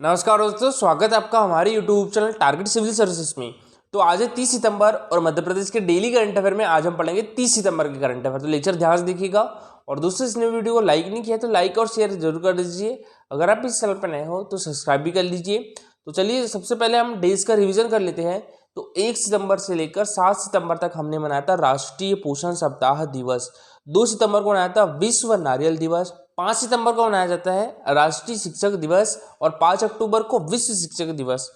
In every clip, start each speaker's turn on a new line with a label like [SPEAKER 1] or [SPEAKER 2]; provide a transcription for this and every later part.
[SPEAKER 1] नमस्कार दोस्तों, स्वागत है आपका हमारे YouTube channel Target Civil Services में। तो आज है 30 सितंबर और मध्य प्रदेश के डेली करंट अफेयर में आज हम पढ़ेंगे 30 सितंबर के करंट अफेयर। तो लेक्चर ध्यान से देखिएगा और दोस्तों इसने वीडियो को लाइक नहीं किया तो लाइक और शेयर जरूर कर दीजिए। अगर आप इस चैनल पर नए हो तो सब्सक्राइब भी कर लीजिए। तो चलिए सबसे पहले हम डेज का रिविजन कर लेते हैं। तो 1 सितंबर से लेकर 7 सितंबर तक हमने मनाया था राष्ट्रीय पोषण सप्ताह दिवस। 2 सितंबर को मनाया था विश्व नारियल दिवस। 5 सितंबर को मनाया जाता है राष्ट्रीय शिक्षक दिवस और 5 अक्टूबर को विश्व शिक्षक दिवस।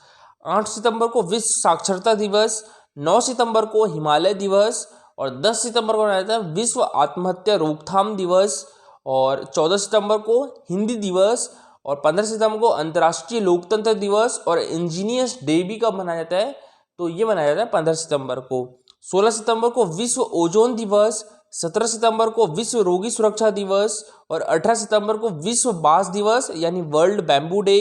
[SPEAKER 1] 8 सितंबर को विश्व साक्षरता दिवस। 9 सितंबर को हिमालय दिवस और 10 सितंबर को मनाया जाता है विश्व आत्महत्या रोकथाम दिवस और 14 सितंबर को हिंदी दिवस और 15 सितंबर को अंतर्राष्ट्रीय लोकतंत्र दिवस और इंजीनियर्स डे भी कब मनाया जाता है तो ये मनाया जाता है 15 सितंबर को। 16 सितंबर को विश्व ओजोन दिवस। 17 सितंबर को विश्व रोगी सुरक्षा दिवस और 18 सितंबर को विश्व बांस दिवस यानी वर्ल्ड बैम्बू डे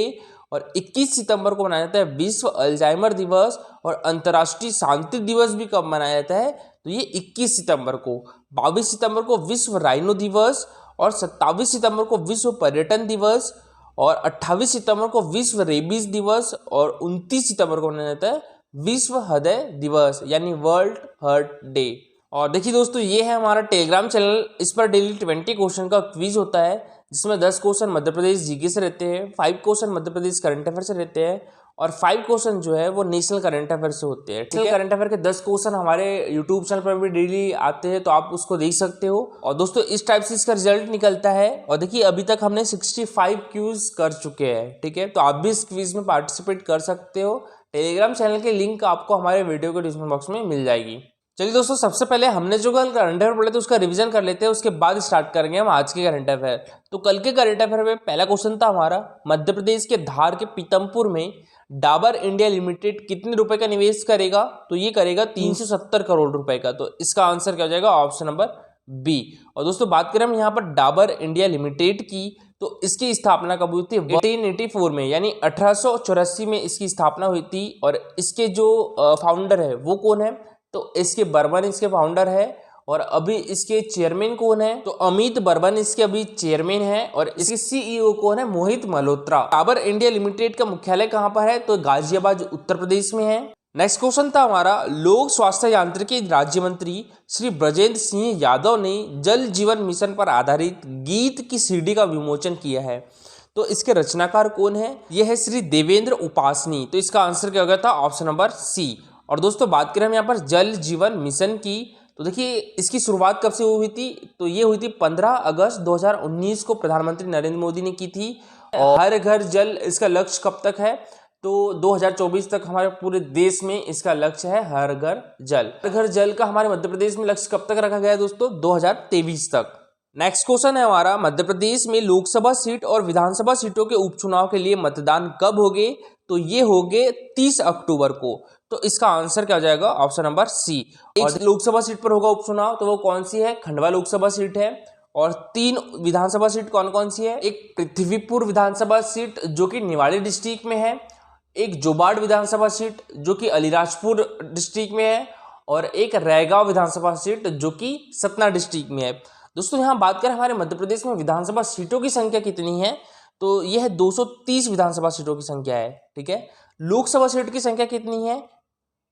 [SPEAKER 1] और 21 सितंबर को मनाया जाता है विश्व अल्जाइमर दिवस और अंतर्राष्ट्रीय शांति दिवस भी कब मनाया जाता है तो ये 21 सितंबर को। 22 सितंबर को विश्व राइनो दिवस और 27 सितंबर को विश्व पर्यटन दिवस और 28 सितंबर को विश्व रेबीज दिवस और 29 सितंबर को मनाया जाता है विश्व हृदय दिवस यानी वर्ल्ड हार्ट डे। और देखिए दोस्तों, ये है हमारा टेलीग्राम चैनल। इस पर डेली 20 क्वेश्चन का क्विज होता है जिसमें 10 क्वेश्चन मध्य प्रदेश जीके से रहते हैं, 5 question Madhya Pradesh current affair से रहते हैं और 5 क्वेश्चन जो है वो नेशनल करंट अफेयर से होते हैं। नेशनल करंट अफेयर के 10 क्वेश्चन हमारे यूट्यूब चैनल पर भी डेली आते हैं, तो आप उसको देख सकते हो। और दोस्तों इस टाइप से इसका रिजल्ट निकलता है। और देखिए अभी तक हमने 65 क्विज कर चुके हैं, ठीक है। तो आप भी इस क्विज में पार्टिसिपेट कर सकते हो। टेलीग्राम चैनल की लिंक आपको हमारे वीडियो के डिस्क्रिप्शन बॉक्स में मिल जाएगी। चलिए दोस्तों, सबसे पहले हमने जो कल करंट अफेयर पढ़े थे उसका रिवीजन कर लेते हैं, उसके बाद स्टार्ट करेंगे हम आज के करंट अफेयर। तो कल के करंट अफेयर में पहला क्वेश्चन था हमारा, मध्य प्रदेश के धार के पीतमपुर में डाबर इंडिया लिमिटेड कितने रुपए का निवेश करेगा तो ये करेगा 370 करोड़ रुपए का। तो इसका आंसर क्या हो जाएगा, ऑप्शन नंबर बी। और दोस्तों बात करें हम यहाँ पर डाबर इंडिया लिमिटेड की, तो इसकी स्थापना कब हुई थी 1884 में, यानी 1884 में इसकी स्थापना हुई थी। और इसके जो फाउंडर है वो कौन है तो एसके बर्मन इसके फाउंडर है। और अभी इसके चेयरमैन कौन है तो अमित बर्मन इसके अभी चेयरमैन है। और इसके सीईओ कौन है, मोहित मल्होत्रा। डाबर इंडिया लिमिटेड का मुख्यालय कहाँ पर है तो गाजियाबाद उत्तर प्रदेश में है। नेक्स्ट क्वेश्चन था हमारा, लोक स्वास्थ्य यांत्रिकी राज्य मंत्री श्री ब्रजेंद्र सिंह यादव ने जल जीवन मिशन पर आधारित गीत की सीडी का विमोचन किया है। तो इसके रचनाकार कौन है, यह है श्री देवेंद्र उपासनी। तो इसका आंसर क्या होगा था, ऑप्शन नंबर सी। और दोस्तों बात करें हम यहाँ पर जल जीवन मिशन की, तो देखिए इसकी शुरुआत कब से हुई थी तो ये हुई थी 15 अगस्त 2019 को प्रधानमंत्री नरेंद्र मोदी ने की थी। और हर घर जल इसका लक्ष्य कब तक है तो 2024 तक हमारे पूरे देश में इसका लक्ष्य है हर घर जल। हर घर जल का हमारे मध्य प्रदेश में लक्ष्य कब तक रखा गया है दोस्तों, 2023 तक। नेक्स्ट क्वेश्चन है हमारा, मध्य प्रदेश में लोकसभा सीट और विधानसभा सीटों के उपचुनाव के लिए मतदान कब होंगे तो ये होंगे 30 अक्टूबर को। तो इसका आंसर क्या हो जाएगा, ऑप्शन नंबर सी। एक लोकसभा सीट पर होगा उपचुनाव, तो वो कौन सी है, खंडवा लोकसभा सीट है। और 3 विधानसभा सीट कौन कौन सी है, एक पृथ्वीपुर विधानसभा सीट जो कि निवाड़ी डिस्ट्रिक्ट में है, एक जोबाड़ विधानसभा सीट जो कि अलीराजपुर डिस्ट्रिक्ट में है और एक रैगांव विधानसभा सीट जो कि सतना डिस्ट्रिक्ट में है। दोस्तों यहाँ बात करें हमारे मध्य प्रदेश में विधानसभा सीटों की संख्या कितनी है तो यह 230 विधानसभा सीटों की संख्या है, ठीक है। लोकसभा सीट की संख्या कितनी है,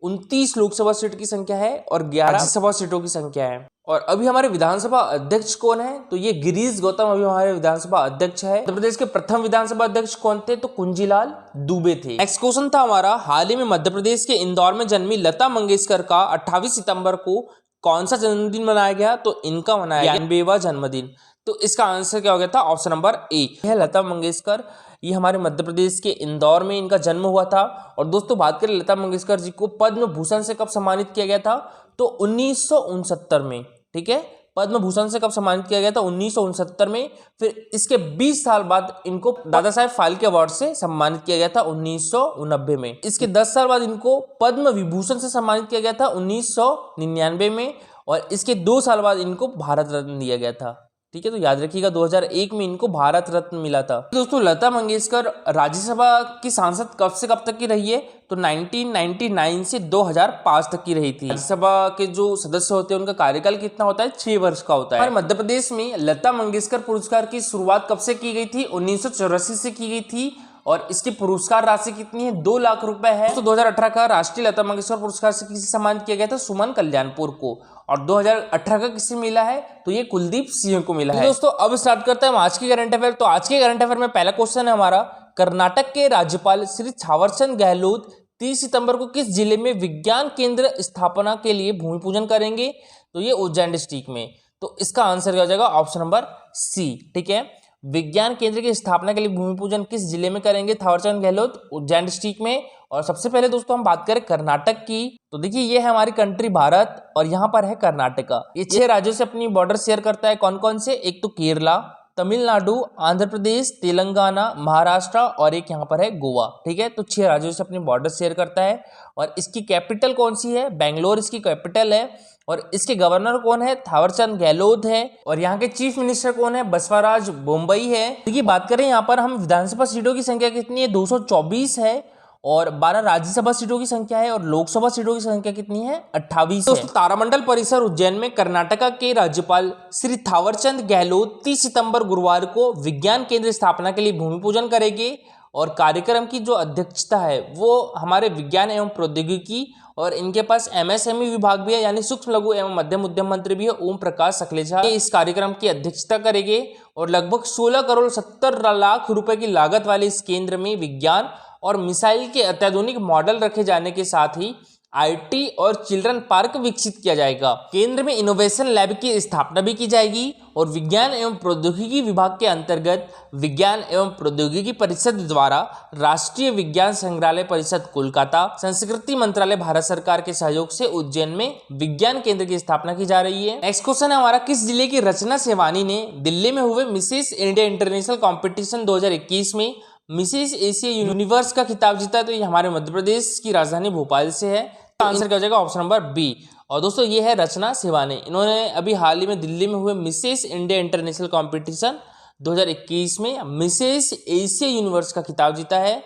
[SPEAKER 1] 29 लोकसभा सीट की संख्या है और 11 राज्यसभा सीटों की संख्या है। और अभी हमारे विधानसभा अध्यक्ष कौन है तो ये गिरीश गौतम अभी हमारे विधानसभा अध्यक्ष है। मध्य प्रदेश के प्रथम विधानसभा अध्यक्ष कौन थे तो कुंजीलाल दुबे थे। नेक्स्ट क्वेश्चन था हमारा, हाल ही में मध्य प्रदेश के इंदौर में जन्मी लता मंगेशकर का 28 सितंबर को कौन सा जन्मदिन मनाया गया तो इनका मनाया 92वां जन्मदिन। तो इसका आंसर क्या हो गया था, ऑप्शन नंबर ए है लता मंगेशकर। ये हमारे मध्य प्रदेश के इंदौर में इनका जन्म हुआ था। और दोस्तों बात करें लता मंगेशकर जी को पद्म भूषण से कब सम्मानित किया गया था तो 1969 में, ठीक है। पद्म भूषण से कब सम्मानित किया गया था 1969 में। फिर इसके 20 साल बाद इनको दादा साहेब फाल्के अवार्ड से सम्मानित किया गया था 1990 में। इसके 10 साल बाद इनको पद्म विभूषण से सम्मानित किया गया था 1999 में। और इसके 2 साल बाद इनको भारत रत्न दिया गया था, ठीक है। तो याद रखिएगा 2001 में इनको भारत रत्न मिला था। दोस्तों लता मंगेशकर राज्यसभा की सांसद कब से कब तक की रही है तो 1999 से 2005 तक की रही थी। राज्यसभा के जो सदस्य होते हैं उनका कार्यकाल कितना होता है, 6 वर्ष का होता है। हमारे मध्य प्रदेश में लता मंगेशकर पुरस्कार की शुरुआत कब से की गई थी 1984 से की गई थी और इसकी पुरस्कार राशि कितनी है, 2 लाख रुपए है। तो 2018 का राष्ट्रीय लता मंगेशकर पुरस्कार से किसे सम्मानित किया गया था, सुमन कल्याणपुर को। और 2018 का किसे मिला है, तो ये कुलदीप सिंह को मिला है। दोस्तों अब स्टार्ट करते हैं आज की करंट अफेयर। तो आज के करंट अफेयर में पहला क्वेश्चन है हमारा, कर्नाटक के राज्यपाल श्री थावरचंद गहलोत 30 सितंबर को किस जिले में विज्ञान केंद्र स्थापना के लिए भूमि पूजन करेंगे, तो ये उज्जैन डिस्ट्रिक्ट में। तो इसका आंसर क्या हो जाएगा, ऑप्शन नंबर सी। ठीक है, विज्ञान केंद्र की स्थापना के लिए भूमि पूजन किस जिले में करेंगे थावरचंद गहलोत, उज्जैन डिस्ट्रिक्ट में। और सबसे पहले दोस्तों हम बात करें कर्नाटक की, तो देखिए ये है हमारी कंट्री भारत और यहाँ पर है कर्नाटका। ये 6 राज्यों से अपनी बॉर्डर शेयर करता है। कौन कौन से, एक तो केरला, तमिलनाडु, आंध्र प्रदेश, तेलंगाना, महाराष्ट्र और एक यहाँ पर है गोवा। ठीक है, तो 6 राज्यों से अपनी बॉर्डर शेयर करता है। और इसकी कैपिटल कौन सी है, बेंगलोर इसकी कैपिटल है। और इसके गवर्नर कौन है, थावरचंद गहलोत है। और यहाँ के चीफ मिनिस्टर कौन है, बसवराज बोम्मई है। देखिए बात करें यहाँ पर हम विधानसभा सीटों की संख्या कितनी है, 224 है। और 12 राज्यसभा सीटों की संख्या है और लोकसभा सीटों की संख्या कितनी है, 28 है। तारामंडल परिसर उज्जैन में कर्नाटका के राज्यपाल श्री थावरचंद गहलोत 30 सितंबर गुरुवार को विज्ञान केंद्र स्थापना के लिए भूमि पूजन करेंगे। और कार्यक्रम की जो अध्यक्षता है वो हमारे विज्ञान एवं प्रौद्योगिकी और इनके पास MSME विभाग भी है, यानी सूक्ष्म लघु एवं मध्यम उद्यम मंत्री भी है, ओम प्रकाश सकलेचा इस कार्यक्रम की अध्यक्षता करेंगे। और लगभग 16 करोड़ 70 लाख रुपए की लागत वाले इस केंद्र में विज्ञान और मिसाइल के अत्याधुनिक मॉडल रखे जाने के साथ ही IT और चिल्ड्रन पार्क विकसित किया जाएगा। केंद्र में इनोवेशन लैब की स्थापना भी की जाएगी। और विज्ञान एवं प्रौद्योगिकी विभाग के अंतर्गत विज्ञान एवं प्रौद्योगिकी परिषद द्वारा राष्ट्रीय विज्ञान संग्रहालय परिषद कोलकाता, संस्कृति मंत्रालय भारत सरकार के सहयोग से उज्जैन में विज्ञान केंद्र की स्थापना की जा रही है। नेक्स्ट क्वेश्चन है हमारा, किस जिले की रचना सेवानी ने दिल्ली में हुए मिसेस इंडिया इंटरनेशनल कॉम्पिटिशन 2021 में मिसेस एशिया यूनिवर्स का खिताब जीता, तो ये हमारे मध्य प्रदेश की राजधानी भोपाल से है। आंसर क्या हो जाएगा, ऑप्शन नंबर बी। और दोस्तों ये है रचना सेवानी, इन्होंने अभी हाल ही में दिल्ली में हुए मिसेस इंडिया इंटरनेशनल कॉम्पिटिशन 2021 में मिसेस एशिया यूनिवर्स का खिताब जीता है।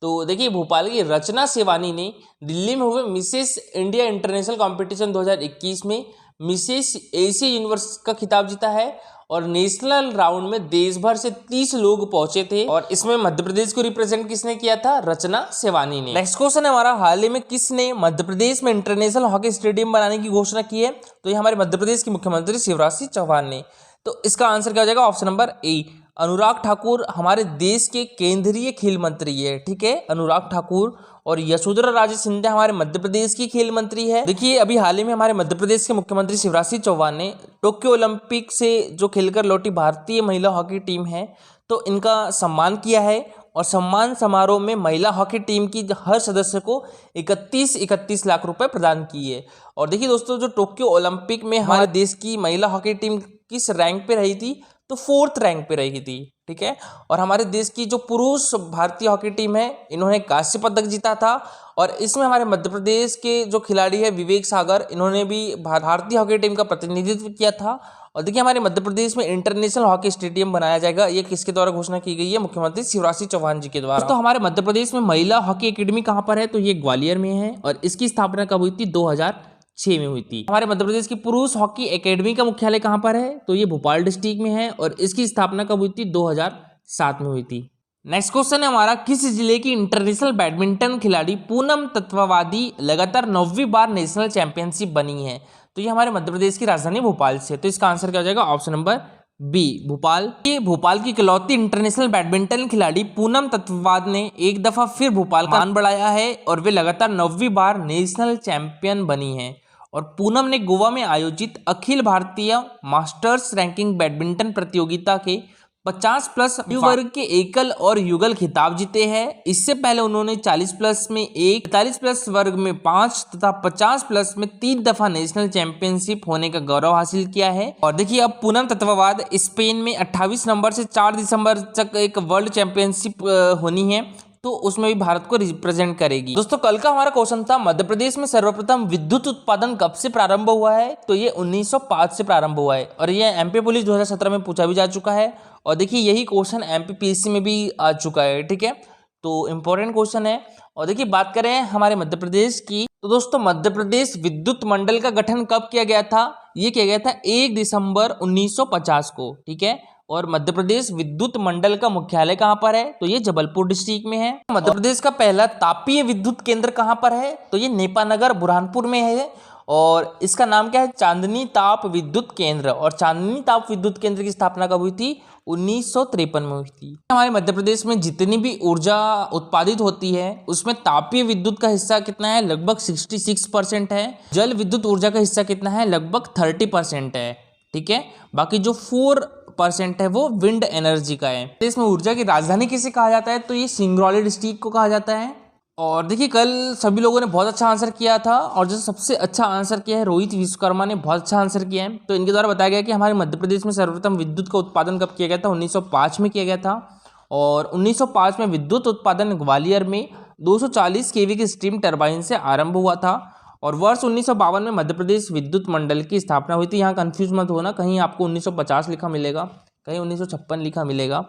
[SPEAKER 1] तो देखिए भोपाल की रचना सेवानी ने दिल्ली में हुए मिसेस इंडिया इंटरनेशनल कॉम्पिटिशन 2021 में मिसेस एशिया यूनिवर्स का खिताब जीता है। और नेशनल राउंड में देश भर से 30 लोग पहुंचे थे और इसमें मध्य प्रदेश को रिप्रेजेंट किसने किया था, रचना सेवानी ने। नेक्स्ट क्वेश्चन है हमारा, हाल ही में किसने मध्य प्रदेश में इंटरनेशनल हॉकी स्टेडियम बनाने की घोषणा की है, तो ये हमारे मध्य प्रदेश के मुख्यमंत्री शिवराज सिंह चौहान ने। तो इसका आंसर क्या हो जाएगा, option number A. Anurag Thakur हमारे देश के केंद्रीय खेल मंत्री है। ठीक है, अनुराग ठाकुर। और यशोधरा राजे सिंधिया हमारे मध्य प्रदेश की खेल मंत्री है। देखिए अभी हाल ही में हमारे मध्य प्रदेश के मुख्यमंत्री शिवराज सिंह चौहान ने टोक्यो ओलंपिक से जो खेलकर लौटी भारतीय महिला हॉकी टीम है, तो इनका सम्मान किया है। और सम्मान समारोह में महिला हॉकी टीम की हर सदस्य को 31 लाख रुपए प्रदान किए। और देखिए दोस्तों, जो टोक्यो ओलंपिक में हमारे देश की महिला हॉकी टीम किस रैंक पे रही थी, तो 4th रैंक पे रही थी। ठीक है, और हमारे देश की जो पुरुष भारतीय हॉकी टीम है, इन्होंने कांस्य पदक जीता था। और इसमें हमारे मध्य प्रदेश के जो खिलाड़ी है विवेक सागर, इन्होंने भी भारतीय हॉकी टीम का प्रतिनिधित्व किया था। और देखिए हमारे मध्य प्रदेश में इंटरनेशनल हॉकी स्टेडियम बनाया जाएगा, ये किसके द्वारा घोषणा की गई है, मुख्यमंत्री शिवराज सिंह चौहान जी के द्वारा। तो हमारे मध्य प्रदेश में महिला हॉकी एकेडमी कहाँ पर है, तो ये ग्वालियर में है। और इसकी स्थापना कब हुई थी, 2006 में हुई थी। हमारे मध्य प्रदेश की पुरुष हॉकी एकेडमी का मुख्यालय कहाँ पर है, तो ये भोपाल डिस्ट्रिक्ट में है। और इसकी स्थापना कब हुई थी, 2007 में हुई थी। नेक्स्ट क्वेश्चन है हमारा, किस जिले की इंटरनेशनल बैडमिंटन खिलाड़ी पूनम तत्वावधी लगातार 9वीं बार नेशनल चैंपियनशिप बनी है, तो ये हमारे मध्य प्रदेश की राजधानी भोपाल से। तो इसका आंसर क्या हो जाएगा, ऑप्शन नंबर बी, भोपाल। ये भोपाल की इकलौती इंटरनेशनल बैडमिंटन खिलाड़ी पूनम तत्वावधी ने एक दफा फिर भोपाल का मान बढ़ाया है और वे लगातार 9वीं बार नेशनल चैंपियन बनी है। और पूनम ने गोवा में आयोजित Akhil Bharatiya masters ranking badminton प्रतियोगिता के 50+ वर्ग के एकल और युगल खिताब जीते हैं। इससे पहले उन्होंने 40+ में 1, 45+ वर्ग में 5 तथा 50+ में 3 दफा नेशनल चैंपियनशिप होने का गौरव हासिल किया है। और देखिए अब पूनम तत्वावधी स्पेन में 28 नवंबर से 4 दिसंबर तक एक वर्ल्ड चैंपियनशिप होनी है, तो उसमें भी भारत को रिप्रेजेंट करेगी। दोस्तों कल का हमारा क्वेश्चन था, मध्य प्रदेश में सर्वप्रथम विद्युत उत्पादन कब से प्रारंभ हुआ है, तो ये 1905 से प्रारंभ हुआ है। और ये MP पुलिस 2017 में पूछा भी जा चुका है। और देखिए यही क्वेश्चन MPPSC में भी आ चुका है। ठीक है, तो इम्पोर्टेंट क्वेश्चन है। और देखिए बात करें हमारे मध्य प्रदेश की, तो दोस्तों मध्य प्रदेश विद्युत मंडल का गठन कब किया गया था, ये किया गया था 1 दिसंबर 1950 को। ठीक है, और मध्य प्रदेश विद्युत मंडल का मुख्यालय कहाँ पर है? तो ये जबलपुर डिस्ट्रिक्ट में है। मध्य प्रदेश का पहला तापीय विद्युत केंद्र कहाँ पर है? तो ये नेपानगर बुरहानपुर में है और इसका नाम क्या है? चांदनी ताप विद्युत केंद्र। और चांदनी ताप विद्युत केंद्र की स्थापना कब हुई थी? 1953 में हुई थी। हमारे मध्य प्रदेश में जितनी भी ऊर्जा उत्पादित होती है उसमें तापीय विद्युत का हिस्सा कितना है? लगभग 66% है। जल विद्युत ऊर्जा का हिस्सा कितना है? लगभग 30% है। ठीक है, बाकी जो 4% है वो विंड एनर्जी का है। देश में ऊर्जा की राजधानी किसे कहा जाता है? तो ये सिंगरौली डिस्ट्रिक्ट को कहा जाता है। और देखिए कल सभी लोगों ने बहुत अच्छा आंसर किया था और जो सबसे अच्छा आंसर किया है रोहित विश्वकर्मा ने बहुत अच्छा आंसर किया है। तो इनके द्वारा बताया गया कि हमारे मध्य प्रदेश में सर्वप्रथम विद्युत का उत्पादन कब किया गया था? 1905 में किया गया था। और 1905 में विद्युत उत्पादन ग्वालियर में 240 केवी की स्टीम टरबाइन से आरंभ हुआ था। और वर्ष 1952 में मध्य प्रदेश विद्युत मंडल की स्थापना हुई थी। यहाँ कंफ्यूज मत होना, कहीं आपको 1950 लिखा मिलेगा, कहीं 1956 लिखा मिलेगा।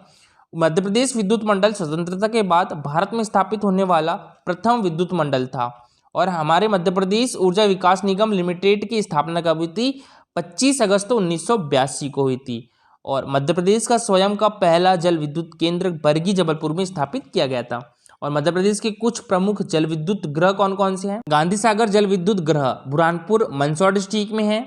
[SPEAKER 1] मध्य प्रदेश विद्युत मंडल स्वतंत्रता के बाद भारत में स्थापित होने वाला प्रथम विद्युत मंडल था। और हमारे मध्य प्रदेश ऊर्जा विकास निगम लिमिटेड की स्थापना कब हुई थी? 25 अगस्त 1982 को हुई थी। और मध्य प्रदेश का स्वयं का पहला जल विद्युत केंद्र बरगी जबलपुर में स्थापित किया गया था। और मध्य प्रदेश के कुछ प्रमुख जल विद्युत ग्रह कौन कौन से हैं? गांधी सागर जल विद्युत ग्रह बुरहानपुर मंदसौर डिस्ट्रिक्ट में है।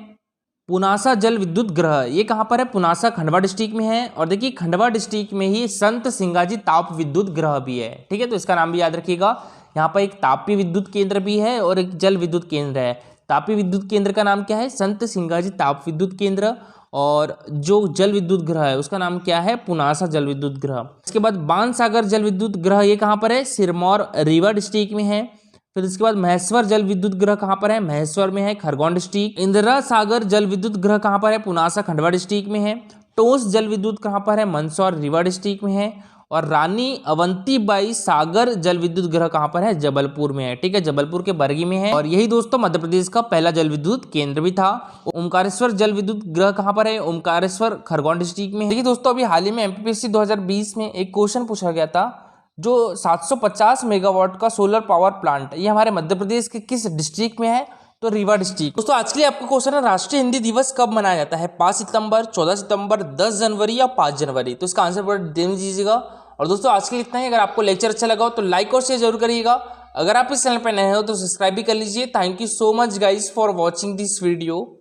[SPEAKER 1] पुनासा जल विद्युत ग्रह ये कहाँ पर है? पुनासा खंडवा डिस्ट्रिक्ट में है। और देखिए खंडवा डिस्ट्रिक्ट में ही संत सिंगाजी ताप विद्युत ग्रह भी है। ठीक है, तो इसका नाम भी याद रखिएगा। यहाँ पर एक तापीय विद्युत केंद्र भी है और एक जल विद्युत केंद्र है। तापीय विद्युत केंद्र का नाम क्या है? संत सिंगाजी ताप विद्युत केंद्र। और जो जल विद्युत ग्रह है उसका नाम क्या है? पुनासा जल विद्युत ग्रह। इसके बाद बाणसागर जल विद्युत ग्रह ये कहाँ पर है? सिरमौर रीवा डिस्ट्रिक्ट में है। फिर इसके बाद महेश्वर जल विद्युत ग्रह कहाँ पर है? महेश्वर में है, खरगोन डिस्ट्रिक्ट। इंदिरा सागर जल विद्युत ग्रह कहाँ पर है? पुनासा खंडवा डिस्ट्रिक्ट में है। टोंस जल विद्युत कहाँ पर है? मंदसौर रीवा डिस्ट्रिक्ट में है। और रानी अवंतीबाई सागर जल विद्युत ग्रह कहाँ पर है? जबलपुर में है। ठीक है, जबलपुर के बरगी में है। और यही दोस्तों मध्य प्रदेश का पहला जल विद्युत केंद्र भी था। ओमकारेश्वर जल विद्युत ग्रह कहाँ पर है? ओमकारेश्वर खरगोन डिस्ट्रिक्ट में। देखिए दोस्तों अभी हाल ही में एमपीपीएससी 2020 में एक क्वेश्चन पूछा गया था, जो 750 मेगावाट का सोलर पावर प्लांट ये हमारे मध्य प्रदेश के किस डिस्ट्रिक्ट में है? तो रीवा डिस्ट्रिक्ट। दोस्तों आज के लिए आपका क्वेश्चन है, राष्ट्रीय हिंदी दिवस कब मनाया जाता है? 5 सितंबर, 14 सितंबर, 10 जनवरी या 5 जनवरी? तो इसका आंसर पर दे दीजिएगा। और दोस्तों आज के लिए इतना ही। अगर आपको लेक्चर अच्छा लगा हो तो लाइक और शेयर जरूर करिएगा। अगर आप इस चैनल पर नए हो तो सब्सक्राइब भी कर लीजिए। Thank you so much guys for watching this video.